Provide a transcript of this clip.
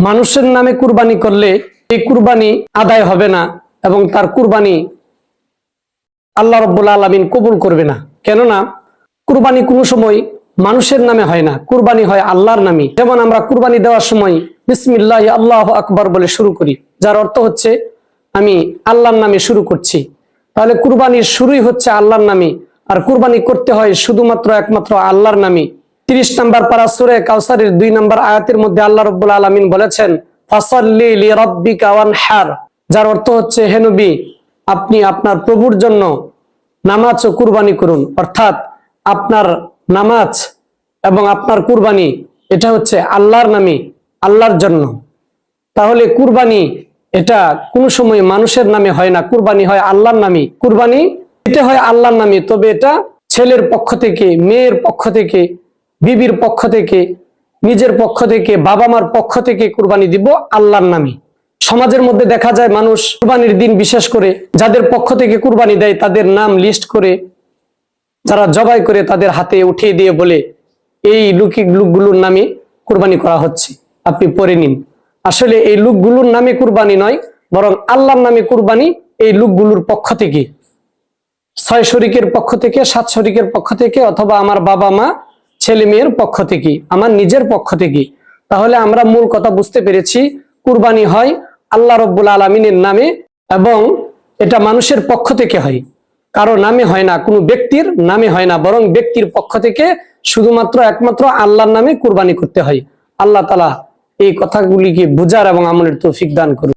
মানুষের নামে কুরবানি করলে এই কুরবানি আদায় হবে না এবং তার কুরবানি আল্লাহ রাব্বুল আলামিন কবুল করবে না। কেননা কুরবানি কোনো সময় মানুষের নামে হয় না, কুরবানি হয় আল্লাহর নামে। যেমন আমরা কুরবানি দেওয়ার সময় বিসমিল্লাহ আল্লাহু আকবার বলে শুরু করি, যার অর্থ হচ্ছে আমি আল্লাহর নামে শুরু করছি। তাহলে কুরবানির শুরুই হচ্ছে আল্লাহর নামে, আর কুরবানি করতে হয় শুধুমাত্র একমাত্র আল্লাহর নামে। 30 নম্বর পারা সূরা কাউসারের 2 নম্বর আয়াতের মধ্যে আল্লাহ রাব্বুল আলামিন বলেছেন ফাসাল্লি লিরাব্বিকা ওয়ানহার, যার অর্থ হচ্ছে হে নবী আপনি আপনার প্রভুর জন্য নামাজ ও কুরবানি করুন। অর্থাৎ আপনার নামাজ এবং আপনার কুরবানি এটা হচ্ছে আল্লাহর নামে, আল্লাহর জন্য। তাহলে কুরবানি এটা কোনো সময় মানুষের নামে হয় না, কুরবানি হয় আল্লাহর নামে। কুরবানি দিতে হয় আল্লাহর নামে, তবে এটা ছেলের পক্ষ থেকে, মেয়ের পক্ষ থেকে, বিবির পক্ষ থেকে, নিজের পক্ষ থেকে, বাবা মার পক্ষ থেকে কুরবানি দিব আল্লাহর নামে। সমাজের মধ্যে দেখা যায় মানুষ কুরবানির দিন বিশেষ করে যাদের পক্ষ থেকে কুরবানি দেয় তাদের নাম লিস্ট করে যারা জবাই করে তাদের হাতে উঠিয়ে দিয়ে বলে এই লোকগুলোর নামে কুরবানি করা হচ্ছে, আপনি পড়ে নিন। আসলে এই লোকগুলোর নামে কুরবানি নয়, বরং আল্লাহর নামে কুরবানি এই লোকগুলোর পক্ষ থেকে, 6 শরীকের পক্ষ থেকে, 7 শরীকের পক্ষ থেকে, অথবা আমার বাবা মা ছেলে মেয়ের পক্ষ থেকে, আমার নিজের পক্ষ থেকে। তাহলে আমরা মূল কথা বুঝতে পেরেছি, কুরবানি হয় আল্লাহ রাব্বুল আলামিনের নামে এবং এটা মানুষের পক্ষ থেকে হয়, কারো নামে হয় না, কোনো ব্যক্তির নামে হয় না, বরং ব্যক্তির পক্ষ থেকে শুধুমাত্র একমাত্র আল্লাহর নামে কুরবানি করতে হয়। আল্লাহ তাআলা এই কথাগুলিকে বুঝার এবং আমলের তৌফিক দান করুন।